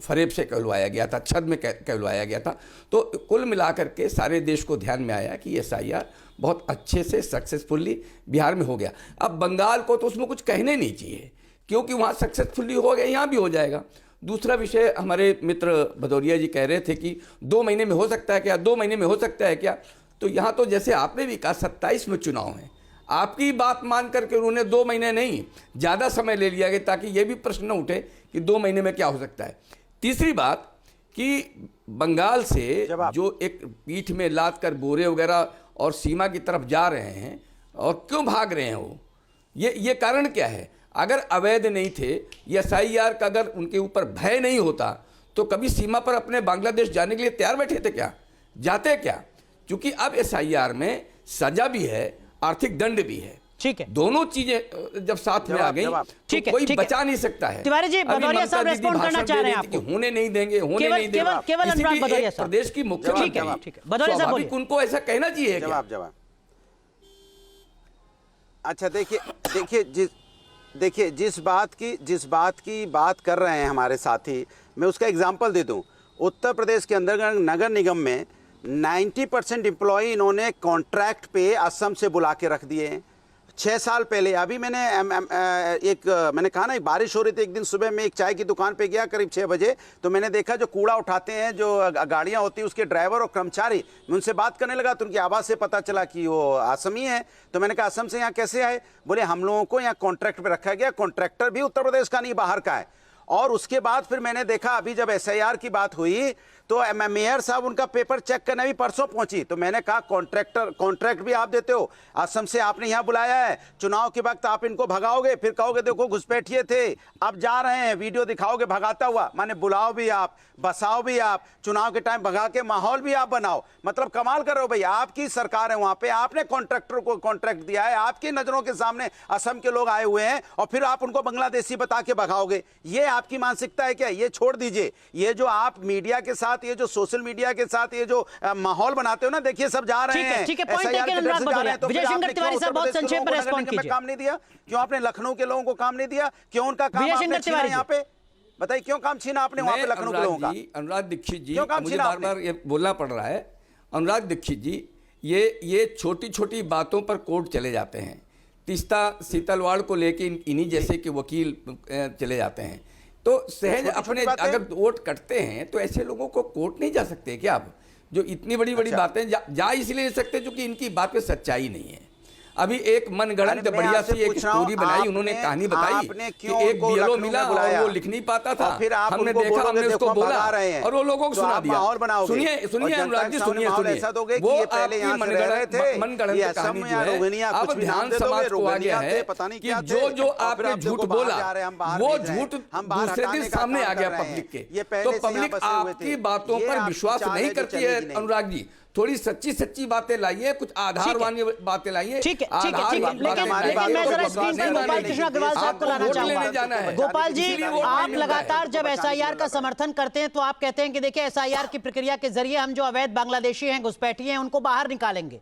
फरेब से कहलवाया गया था, छद में कहलवाया गया था। तो कुल मिलाकर के सारे देश को ध्यान में आया कि SIR बहुत अच्छे से सक्सेसफुली बिहार में हो गया। अब बंगाल को तो उसमें कुछ कहने नहीं चाहिए क्योंकि वहाँ सक्सेसफुली हो गया, यहाँ भी हो जाएगा। दूसरा विषय, हमारे मित्र भदौरिया जी कह रहे थे कि 2 महीने में हो सकता है क्या, 2 महीने में हो सकता है क्या? तो यहाँ तो जैसे आपने भी कहा 27 में चुनाव है, आपकी बात मान करके उन्होंने 2 महीने नहीं, ज़्यादा समय ले लिया गया ताकि ये भी प्रश्न न उठे कि 2 महीने में क्या हो सकता है। तीसरी बात कि बंगाल से जो एक पीठ में लाद कर बोरे वगैरह और सीमा की तरफ जा रहे हैं और क्यों भाग रहे हैं वो, ये कारण क्या है? अगर अवैध नहीं थे या SIR का अगर उनके ऊपर भय नहीं होता तो कभी सीमा पर अपने बांग्लादेश जाने के लिए तैयार बैठे थे क्या? जाते क्या? क्योंकि अब SIR में सजा भी है, आर्थिक दंड भी है। ठीक है, दोनों चीजें जब साथ में आ गई तो कोई बचा नहीं सकता है। तिवारी जी, भदौरिया साहब रेस्पॉन्ड करना चाह रहे हैं आपको। होने नहीं देंगे, होने नहीं देंगे। केवल अनुराग भदौरिया साहब, प्रदेश की मुख्यमंत्री, भदौरिया साहब बोलिए। उनको ऐसा कहना चाहिए। जवाब। अच्छा, देखिए जिस बात की बात कर रहे हैं हमारे साथी, मैं उसका एग्जांपल दे दूं। उत्तर प्रदेश के अंदर नगर निगम में 90% एम्प्लॉय इन्होंने कॉन्ट्रैक्ट पे असम से बुला के रख दिए हैं। 6 साल पहले अभी मैंने कहा ना, बारिश हो रही थी, एक दिन सुबह में एक चाय की दुकान पे गया करीब 6 बजे, तो मैंने देखा जो कूड़ा उठाते हैं, जो गाड़ियां होती हैं, उसके ड्राइवर और कर्मचारी, मैं उनसे बात करने लगा तो उनकी आवाज़ से पता चला कि वो असमी है। तो मैंने कहा असम से यहाँ कैसे आए? बोले हम लोगों को यहाँ कॉन्ट्रैक्ट पे रखा गया, कॉन्ट्रैक्टर भी उत्तर प्रदेश का नहीं, बाहर का है। और उसके बाद फिर मैंने देखा, अभी जब SIR की बात हुई तो मेयर साहब उनका पेपर चेक करने भी परसों पहुंची, तो मैंने कहा कॉन्ट्रैक्ट भी आप देते हो, असम से आपने यहां बुलाया है, चुनाव के वक्त आप इनको भगाओगे, फिर कहोगे देखो घुसपैठिए थे, अब जा रहे हैं, वीडियो दिखाओगे भगाता हुआ। माने बुलाओ भी आप, बसाओ भी आप, चुनाव के टाइम भगा के माहौल भी आप बनाओ। मतलब कमाल कर रहे हो भाई, आपकी सरकार है वहां पे, आपने कॉन्ट्रैक्टर को कॉन्ट्रैक्ट दिया है, आपकी नजरों के सामने असम के लोग आए हुए हैं और फिर आप उनको बांग्लादेशी बता के भगाओगे। ये आपकी मानसिकता है क्या? ये छोड़ दीजिए। ये जो आप मीडिया के साथ, ये जो सोशल मीडिया के साथ ये जो माहौल बनाते हो ना, देखिए सब जा रहे हैं। ठीक है, पॉइंट टेकन अनुराग भदौरिया। विजय शंकर तिवारी साहब बहुत संक्षेप में रिस्पॉन्ड कीजिए। काम नहीं दिया क्यों आपने? लखनऊ के लोगों को काम नहीं दिया क्यों? उनका काम आपने छीना यहाँ पे, बताइए क्यों काम छीना आपने वहां पे लखनऊ के लोगों का? अनुराग दीक्षित जी, मुझे बार-बार ये बोलना पड़ रहा है। अनुराग दीक्षित जी, ये छोटी-छोटी बातों पर कोर्ट चले जाते हैं। तीस्ता सीतलवाड़ को लेके इन्हीं जैसे के वकील चले जाते हैं। तो सहज अपने अगर वोट कटते हैं तो ऐसे लोगों को कोर्ट नहीं जा सकते क्या? आप जो इतनी बड़ी बातें जा इसलिए नहीं सकते क्योंकि इनकी बात में सच्चाई नहीं है। अभी एक मनगढ़ंत बढ़िया सी एक स्टोरी बनाई, उन्होंने कहानी बताई कि एक BLO मिला और वो लिख नहीं पाता था, हमने देखा, हमने उसको बोला और वो लोगों को सुना दिया। सुनिए अनुराग जी, सुनिए वो आपकी मनगढ़ंत कहानी जो है अब ध्यान समाज को आ गया है कि जो आपने झूठ बोला वो झूठ दूसरे दिन सामने आ गया पब्लिक के, तो पब्लिक आपकी बातों पर विश्वास नहीं करती है। अनुराग जी, थोड़ी सच्ची बातें लाइए, कुछ आधारवानी बातें लाइए। ठीक है, लेकिन मैं जरा स्क्रीन पर गोपाल कृष्ण अग्रवाल साहब को लाना चाहूंगा। गोपाल जी, आप लगातार जब SIR का समर्थन करते हैं तो आप कहते हैं कि देखिए SIR की प्रक्रिया के जरिए हम जो अवैध बांग्लादेशी हैं, घुसपैठी हैं, उनको बाहर निकालेंगे।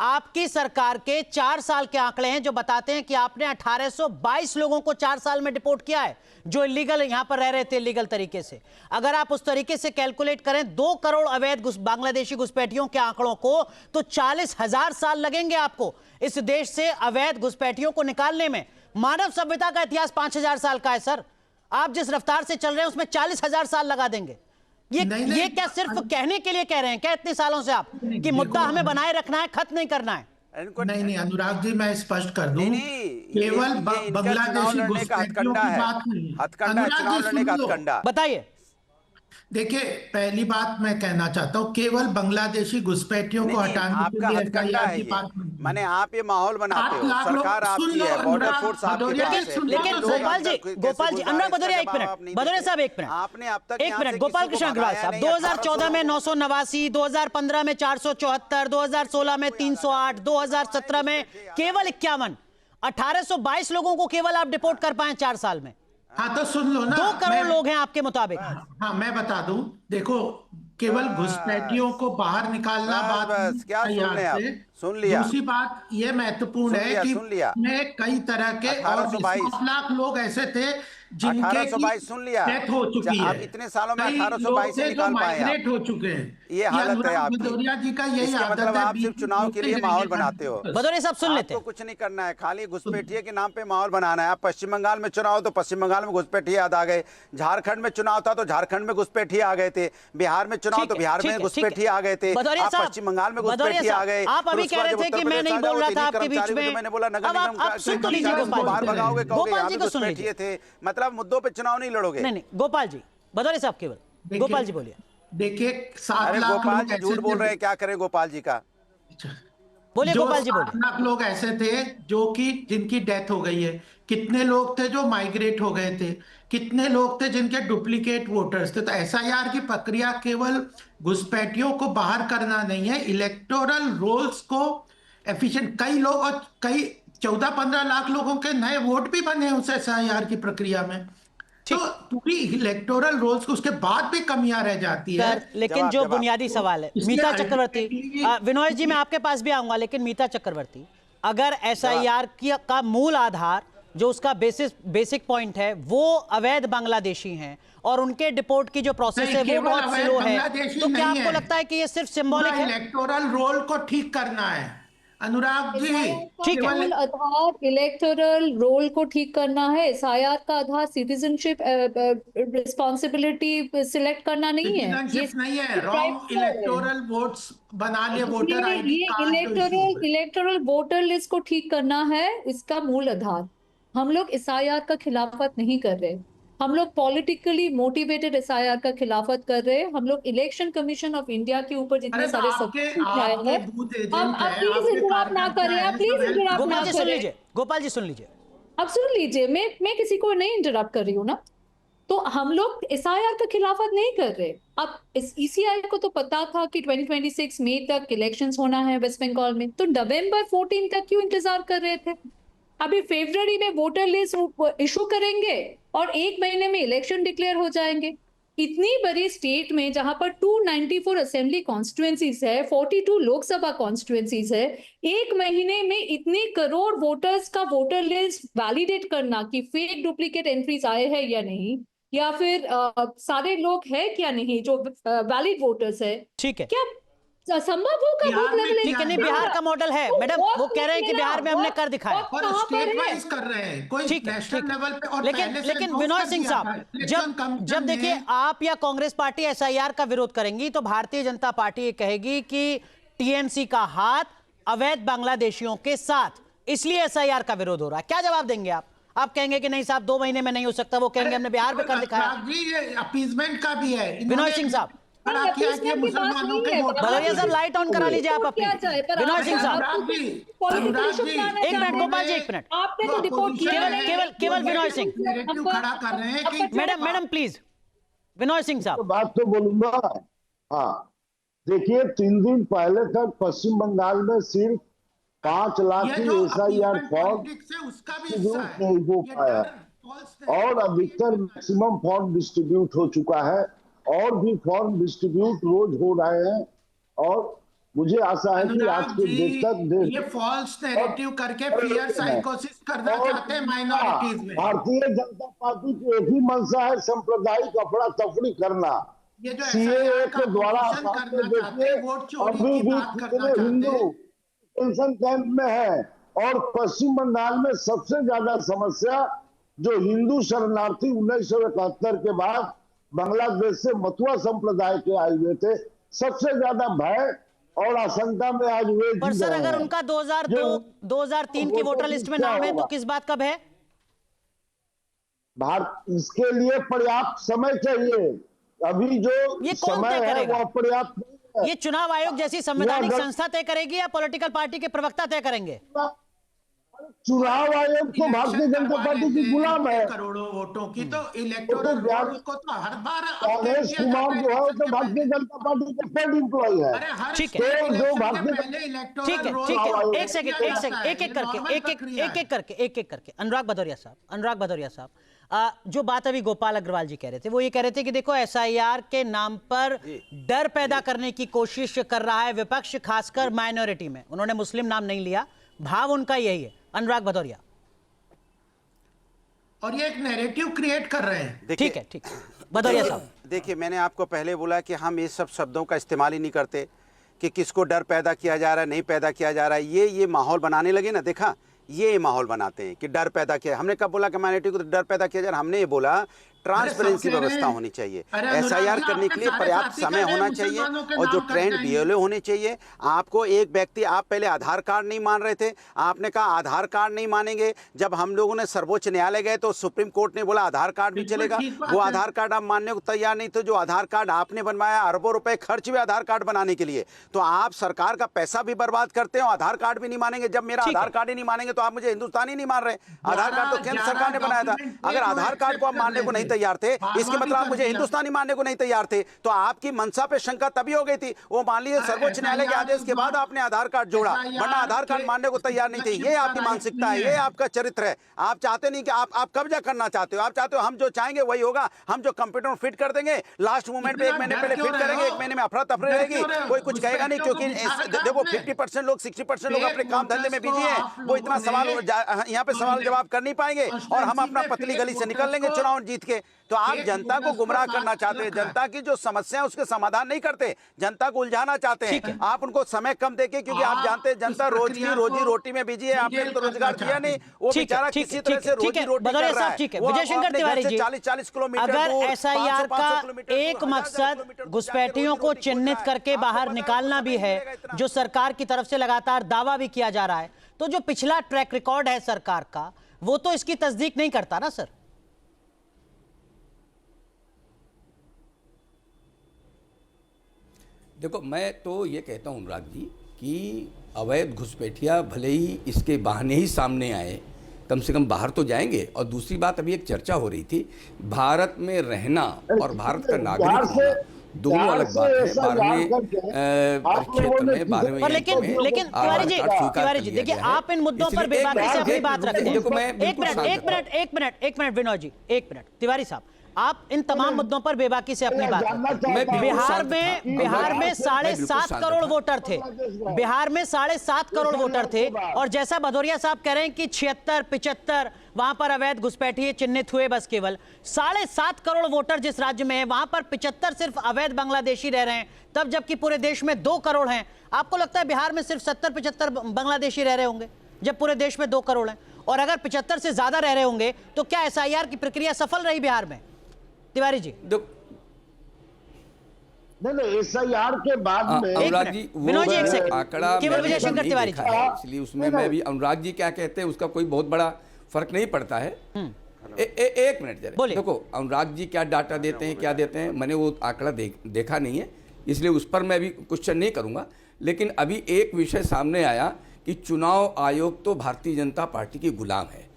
आपकी सरकार के 4 साल के आंकड़े हैं जो बताते हैं कि आपने 1822 लोगों को 4 साल में डिपोर्ट किया है जो इलीगल यहां पर रह रहे थे इलीगल तरीके से। अगर आप उस तरीके से कैलकुलेट करें 2 करोड़ अवैध बांग्लादेशी घुसपैठियों के आंकड़ों को, तो 40,000 साल लगेंगे आपको इस देश से अवैध घुसपैठियों को निकालने में। मानव सभ्यता का इतिहास 5,000 साल का है सर, आप जिस रफ्तार से चल रहे हैं उसमें 40,000 साल लगा देंगे। ये क्या सिर्फ कहने के लिए कह रहे हैं क्या इतने सालों से आप कि मुद्दा हमें बनाए रखना है, खत्म नहीं करना है? नहीं अनुराग जी, मैं स्पष्ट कर दूं, केवल बांग्लादेशी घुसपैठियों की बात नहीं है। बताइए। देखिए, पहली बात मैं कहना चाहता हूँ, केवल बांग्लादेशी घुसपैठियों को हटाने के लिए SIR की बात नहीं। माने आप ये माहौल बनाते हो, सरकार आपकी है, बॉर्डर फोर्स आपकी है। लेकिन गोपाल जी, अनुराग भदौरिया एक मिनट, भदौरिया साहब एक मिनट, आपने अब तक एक मिनट, गोपाल कृष्ण अग्रवाल साहब, 2014 में 989, 2015 में 474, 2016 में 308, 2017 में केवल 51, 1822 लोगों को केवल आप डिपोर्ट कर पाए 4 साल में। हाँ तो सुन लो ना, 2 करोड़ लोग हैं आपके मुताबिक। हाँ मैं बता दूं, देखो केवल घुसपैठियों को बाहर निकालना बात क्या सुन लिया। दूसरी बात ये महत्वपूर्ण है कि में कई तरह के और 20 लाख लोग ऐसे थे जिनके 1822 सुन लिया, डेथ हो चुकी है। आप इतने सालों में कई 1822 से लोग निकाल पाए आप। माइग्रेट हो चुके हैं। ये हालत है आपकी। भदौरिया जी का यही इसका आदत मतलब है, आप सिर्फ चुनाव के लिए माहौल बनाते हो। भदौरिया साहब सुन लेते आपको हैं। कुछ नहीं करना है, खाली घुसपैठिए के नाम पे माहौल बनाना है। आप पश्चिम बंगाल में चुनाव तो पश्चिम बंगाल में घुसपैठिए याद आ गए, झारखंड में चुनाव था तो झारखंड में घुसपैठिए आ गए थे, बिहार में चुनाव तो बिहार में घुसपैठिए आ गए थे, आप पश्चिम बंगाल में घुसपैठिए आ गए। आप अभी कह रहे थे कि मैं नहीं बोल रहा था आपके बीच में, मैंने बोला नगर अब आप सुन तो लीजिए निगम बाहर भगाओगे, कहोगे गोपाल यहाँ जी पे को सुन लीजिए। घुसपैठिए थे, मतलब मुद्दों पे चुनाव नहीं लड़ोगे। नहीं गोपाल जी, भदौरिया साहब केवल गोपाल जी बोलिए। देखिए 7 अरे लाख गोपाल लोग जी ऐसे झूठ बोल थे। रहे हैं, क्या करें गोपाल जी का? बोलिए जो गोपाल जी 7 बोलिए। लाख लोग ऐसे थे जो कि जिनकी डेथ हो गई है। कितने लोग थे जो माइग्रेट हो गए थे, कितने लोग थे जिनके डुप्लीकेट वोटर्स थे। तो एसआईआर की प्रक्रिया केवल घुसपैठियों को बाहर करना नहीं है, इलेक्टोरल रोल्स को एफिशिएंट, कई लोग और कई 14-15 लाख लोगों के नए वोट भी बने उस एसआईआर की प्रक्रिया में। तो पूरी इलेक्टोरल रोल्स को उसके बाद भी कमियां रह जाती है। लेकिन जो बुनियादी सवाल है, इसलिए मीता चक्रवर्ती, विनोद जी मैं आपके पास भी आऊंगा, लेकिन मीता चक्रवर्ती, अगर एसआईआर का मूल आधार जो उसका बेसिक पॉइंट है वो अवैध बांग्लादेशी हैं और उनके डिपोर्ट की जो प्रोसेस है वो बहुत स्लो है, तो क्या आपको लगता है कि ये सिर्फ सिंबॉलिक है? इलेक्टोरल रोल को ठीक करना है अनुराग जी, ठीक है। मूल आधार इलेक्टोरल रोल को ठीक करना है। एसआईआर का आधार सिटीजनशिप रिस्पॉन्सिबिलिटी सिलेक्ट करना नहीं है, ये नहीं है, रॉन्ग इलेक्टोरल वोट्स बना लिए, वोटर आईडी ये इलेक्टोरल वोटर लिस्ट को ठीक करना है, इसका मूल आधार। हम लोग एसआईआर का खिलाफत नहीं कर रहे, हम लोग पॉलिटिकली मोटिवेटेड एसआईआर का खिलाफत कर रहे हैं। हम लोग इलेक्शन कमीशन ऑफ इंडिया के ऊपर जितने सारे सब्जेक्ट आए हैं, हम प्लीज इंटरप्ट ना करें, आप प्लीज इंटरप्ट ना करें। गोपाल जी सुन लीजिए, अब सुन लीजिए, मैं किसी को नहीं इंटरप्ट कर रही हूँ ना। तो हम लोग एसआईआर का खिलाफत नहीं कर रहे। अब इस ईसीआई को तो पता था कि 2026 मई तक इलेक्शंस होना है वेस्ट बंगाल में, तो नवंबर 14 तक क्यों इंतजार कर रहे थे? अभी फरवरी में वोटर लिस्ट इशू करेंगे और 1 महीने में इलेक्शन डिक्लेयर हो जाएंगे। इतनी बड़ी स्टेट में जहां पर 294 असेंबली कॉन्स्टिट्यूएंसीज है, 42 लोकसभा कॉन्स्टिट्यूएंसीज है, 1 महीने में इतने करोड़ वोटर्स का वोटर लिस्ट वैलिडेट करना कि फेक डुप्लीकेट एंट्रीज आए हैं या नहीं, या फिर सारे लोग हैं क्या नहीं जो वैलिड वोटर्स है, ठीक है, क्या संभव होगा? लेकिन बिहार का मॉडल है मैडम, वो कह रहे हैं कि बिहार में हमने कर दिखाया, और स्टेट वाइज कर रहे हैं, कोई नेशनल लेवल पे। और लेकिन विनोद सिंह साहब, जब देखिए आप या कांग्रेस पार्टी एसआईआर का विरोध करेंगी तो भारतीय जनता पार्टी ये कहेगी कि टीएमसी का हाथ अवैध बांग्लादेशियों के साथ, इसलिए एसआईआर का विरोध हो रहा है। क्या जवाब देंगे आप? आप कहेंगे कि नहीं साहब 2 महीने में नहीं हो सकता, वो कहेंगे हमने बिहार में कर दिखाया। अपीजमेंट का भी है। विनोद सिंह साहब, भदौरिया साहब लाइट ऑन करा लीजिए आप अपनी। विनोद सिंह साहब एक मिनट, गोपाल जी 1 मिनट, आपने तो रिपोर्ट किया, केवल विनोद सिंह, खड़ा कर रहे हैं कि मैडम प्लीज, विनोद सिंह साहब बात तो बोलूंगा। हाँ देखिए, 3 दिन पहले तक पश्चिम बंगाल में सिर्फ 5 लाख की एसआईआर फॉर्म नहीं हो पाया और अधिकतर मैक्सिमम फॉर्म डिस्ट्रीब्यूट हो चुका है और भी फॉर्म डिस्ट्रीब्यूट रोज हो रहे हैं। और मुझे आशा है कि आज के दिन तक ये फॉल्स नैरेटिव करके फियर साइकोसिस करना चाहते हैं माइनॉरिटीज में। भारतीय जनता पार्टी की एक ही मंशा है, सांप्रदायिक अफरा तफरी करना। ये जो सीएए के द्वारा अभी भी कितने हिंदू टेंशन कैंप में है और पश्चिम बंगाल में सबसे ज्यादा समस्या जो हिंदू शरणार्थी 1971 के बाद बांग्लादेश से मथुआ संप्रदाय के आए हुए थे, सबसे ज्यादा भय और आशंका में आज वे। पर सर अगर उनका 2002-2003 की वोटर लिस्ट में नाम है तो किस बात का भय? भारत इसके लिए पर्याप्त समय चाहिए। अभी जो ये कौन तय करेगा? वो पर्याप्त नहीं है। ये चुनाव आयोग जैसी संवैधानिक संस्था तय करेगी या पॉलिटिकल पार्टी के प्रवक्ता तय करेंगे? चुनाव आयोग तो भारतीय जनता पार्टी की गुलाम है। करोड़ों वोटों की तो इलेक्टोरल रोल को तो हर बार कांग्रेस कुमार जो है तो भारतीय जनता पार्टी के पेड एम्प्लॉय है। ठीक है, जो भारतीय ठीक है, एक सेकंड, एक एक करके अनुराग भदौरिया साहब, जो बात अभी गोपाल अग्रवाल जी कह रहे थे वो ये कह रहे थे कि देखो एसआईआर के नाम पर डर पैदा करने की कोशिश कर रहा है विपक्ष, खासकर माइनॉरिटी में। उन्होंने मुस्लिम नाम नहीं लिया, भाव उनका यही है। अनुराग भदौरिया, और ये एक नैरेटिव क्रिएट कर रहे हैं। ठीक है, ठीक है, भदौरिया साहब। देखिए, मैंने आपको पहले बोला कि हम ये सब शब्दों का इस्तेमाल ही नहीं करते कि किसको डर पैदा किया जा रहा है, नहीं पैदा किया जा रहा है। ये माहौल बनाने लगे ना, देखा, ये माहौल बनाते हैं कि डर पैदा किया। हमने कब बोला कि माइनॉरिटी को डर पैदा किया जा रहा है? हमने ये बोला ट्रांसपेरेंसी व्यवस्था होनी चाहिए, एसआईआर करने के लिए पर्याप्त समय होना चाहिए और जो ट्रेंड बीएलओ होने चाहिए। आपको एक व्यक्ति, आप पहले आधार कार्ड नहीं मान रहे थे, आपने कहा आधार कार्ड नहीं मानेंगे। जब हम लोगों ने सर्वोच्च न्यायालय गए तो सुप्रीम कोर्ट ने बोला आधार कार्ड भी चलेगा। वो आधार कार्ड आप मानने को तैयार नहीं थे। जो आधार कार्ड आपने बनवाया, अरबों रुपए खर्च हुए आधार कार्ड बनाने के लिए, तो आप सरकार का पैसा भी बर्बाद करते हो, आधार कार्ड भी नहीं मानेंगे। जब मेरा आधार कार्ड ही नहीं मानेंगे तो आप मुझे हिंदुस्तानी नहीं मान रहे। आधार कार्ड तो केंद्र सरकार ने बनाया था। अगर आधार कार्ड को आप मानने को नहीं तैयार थे, इसके मतलब आप मुझे हिंदुस्तानी मानने को नहीं तैयार थे, तो आपकी मंशा पे शंका तभी हो गई थी। वो मान लीजिए सर्वोच्च न्यायालय के आदेश के बाद आपने आधार कार्ड जोड़ा, वरना आधार कार्ड मानने को तैयार नहीं थे। ये आपकी मानसिकता है, ये आपका चरित्र है। आप चाहते नहीं कि आप कब्जा करना चाहते हो। आप चाहते हो हम जो चाहेंगे वही होगा, हम जो कंप्यूटर में फिट कर देंगे, लास्ट मोमेंट पे 1 महीने पहले फिट करेंगे, 1 महीने में अफरा तफरी रहेगी, कोई कुछ कहेगा नहीं। क्योंकि देखो 50% लोग, 60% लोग अपने काम धंधे में बिजी हैं, वो इतना सवाल यहाँ पे सवाल जवाब कर नहीं पाएंगे और हम अपना पतली गली से निकल लेंगे चुनाव जीत के। तो आप जनता को गुमराह करना चाहते हैं, जनता की जो समस्या है उसके समाधान नहीं करते, जनता को उलझाना चाहते हैं। आप उनको समय कम देके, क्योंकि आप जानते हैं जनता रोज की रोजी रोटी में बिजी है। आपने तो रोजगार किया नहीं, वो बेचारा किसी तरह से रोजी रोटी कर रहा है। ठीक है, विजय शंकर तिवारी जी, 40-40 किलोमीटर अगर एसआईआर का एक मकसद घुसपैठियों को चिन्हित करके बाहर निकालना भी है, जो सरकार की तरफ से लगातार दावा भी किया जा रहा है, तो जो पिछला ट्रैक रिकॉर्ड है सरकार का, वो तो इसकी तस्दीक नहीं करता ना सर। देखो, मैं तो ये कहता हूँ अनुराग जी कि अवैध घुसपैठिया भले ही इसके बहाने ही सामने आए, कम से कम बाहर तो जाएंगे। और दूसरी बात, अभी एक चर्चा हो रही थी, भारत में रहना और भारत का नागरिक होना दोनों अलग बात है। 12वें क्षेत्र में 12वें, लेकिन तिवारी जी देखिए, आप इन मुद्दों पर बेबाकी से अपनी बात रखते हैं। एक मिनट विनोद जी, एक मिनट। तिवारी साहब, आप इन तमाम मुद्दों पर बेबाकी से अपनी बात रखते हैं। बिहार में 7.5 करोड़ वोटर थे, बिहार में 7.5 करोड़ वोटर थे, और जैसा भदौरिया साहब कह रहे हैं कि 76-75 वहां पर अवैध घुसपैठिए चिन्हित हुए। बस केवल 7.5 करोड़ वोटर जिस राज्य में है, वहां पर 75 सिर्फ अवैध बांग्लादेशी रह रहे हैं, तब जबकि पूरे देश में 2 करोड़ हैं। आपको लगता है बिहार में सिर्फ 70-75 बांग्लादेशी रह रहे होंगे, जब पूरे देश में 2 करोड़ हैं? और अगर 75 से ज्यादा रह रहे होंगे तो क्या एसआईआर की प्रक्रिया सफल रही बिहार में? तिवारी जी, नहीं, एसआईआर के बाद में अनुराग जी, विनोद जी एक सेकंड, आंकड़ा केवल विजय शंकर तिवारी जी, इसलिए उसमें मैं भी, अनुराग जी क्या कहते हैं उसका कोई बहुत बड़ा फर्क नहीं पड़ता है। एक मिनट जरा देखो, अनुराग जी क्या डाटा देते हैं, क्या देते हैं, मैंने वो आंकड़ा देखा नहीं है, इसलिए उस पर मैं भी क्वेश्चन नहीं करूंगा। लेकिन अभी एक विषय सामने आया कि चुनाव आयोग तो भारतीय जनता पार्टी की गुलाम है,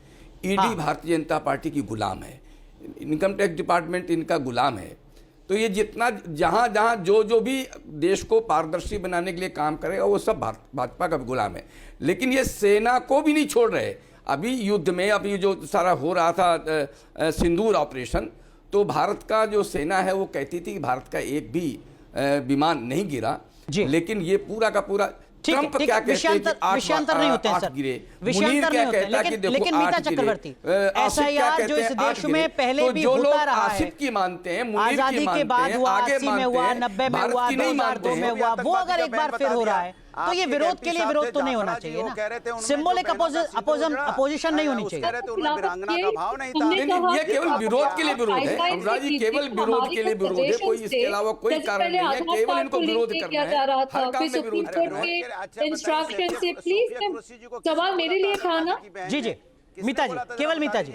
ईडी भारतीय जनता पार्टी की गुलाम है, इनकम टैक्स डिपार्टमेंट इनका गुलाम है। तो ये जितना जहां जहां जो भी देश को पारदर्शी बनाने के लिए काम करेगा वो सब भाजपा का गुलाम है। लेकिन ये सेना को भी नहीं छोड़ रहे। अभी युद्ध में, अभी जो सारा हो रहा था सिंदूर ऑपरेशन, तो भारत का जो सेना है वो कहती थी कि भारत का एक भी विमान नहीं गिरा। लेकिन ये पूरा का पूरा ट्रंप क्या कहते हैं कि विषयांतर नहीं होते हैं सर, विषयांतर नहीं होते हैं। लेकिन मीता चक्रवर्ती, एसआईआर जो इस देश में पहले भी होता रहा है, की मानते हैं, आजादी के बाद हुआ, 80 में हुआ, 90 में हुआ, 2002 में हुआ, वो अगर एक बार फिर हो रहा है तो ये विरोध के लिए विरोध तो नहीं होना चाहिए ना, सिंबॉलिक अपोजिशन नहीं होनी चाहिए। ये केवल विरोध के लिए विरोध है अनुराग जी, केवल विरोध के लिए विरोध है, कोई इसके अलावा कोई कारण नहीं है, केवल इनको विरोध करना है, हर काम में विरोध करना है। इंस्ट्रक्शन से प्लीज सवाल मेरे लिए था ना। जी मीता जी, केवल मीता जी।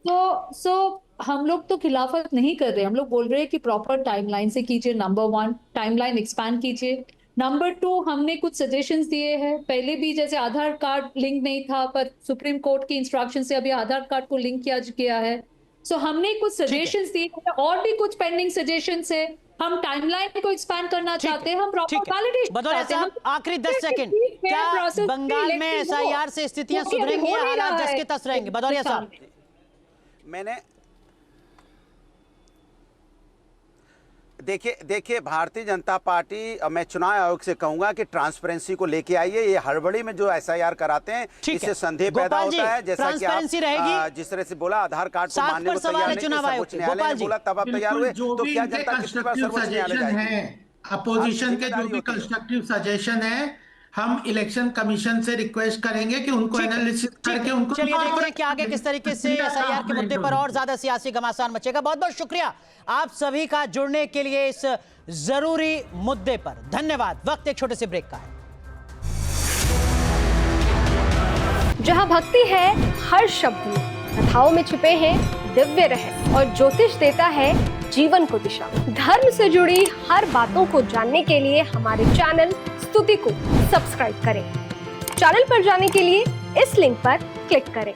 तो हम लोग तो खिलाफत नहीं कर रहे, हम लोग बोल रहे हैं कि प्रॉपर टाइमलाइन से कीजिए। नंबर 1, टाइमलाइन एक्सपैंड कीजिए। नंबर 2, हमने कुछ सजेशंस दिए हैं पहले भी, जैसे आधार कार्ड लिंक नहीं था, पर सुप्रीम कोर्ट की इंस्ट्रक्शन से अभी आधार कार्ड को लिंक किया गया है। सो हमने कुछ सजेशंस दिए हैं, और भी कुछ पेंडिंग सजेशंस है। हम टाइमलाइन को एक्सपैंड करना चाहते हैं, हम प्रॉपर वैलिडेशन चाहते हैं। आखिरी 10 सेकंड, क्या बंगाल में एसआईआर से स्थितियां सुधरेंगी या हालात जस के तस रहेंगे? भदौरिया साहब, देखिए भारतीय जनता पार्टी, मैं चुनाव आयोग से कहूंगा कि ट्रांसपेरेंसी को लेके आइए। ये हड़बड़ी में जो एसआईआर कराते हैं इससे संदेह पैदा होता है। जैसा कि आप जिस तरह से बोला आधार कार्ड को मानने को तैयार नहीं, सर्वोच्च न्यायालय ने बोला तब आप तैयार हुए, तो क्या जनता कितनी बार सर्वोच्च न्यायालय जाएगी? अपोजिशन के जो भी कंस्ट्रक्टिव सजेशन है, हम इलेक्शन कमीशन से रिक्वेस्ट करेंगे कि उनको एनालिसिस करके उनको। चलिए देखते हैं कि आगे किस तरीके से एसआईआर के मुद्दे पर और ज्यादा सियासी घमासान मचेगा। बहुत बहुत शुक्रिया आप सभी का जुड़ने के लिए इस जरूरी मुद्दे पर। धन्यवाद। वक्त एक छोटे से ब्रेक का है। जहां भक्ति है हर शब्द में, कथाओं में छुपे हैं दिव्य रहस्य और ज्योतिष देता है जीवन को दिशा। धर्म से जुड़ी हर बातों को जानने के लिए हमारे चैनल स्तुति को सब्सक्राइब करें। चैनल पर जाने के लिए इस लिंक पर क्लिक करें।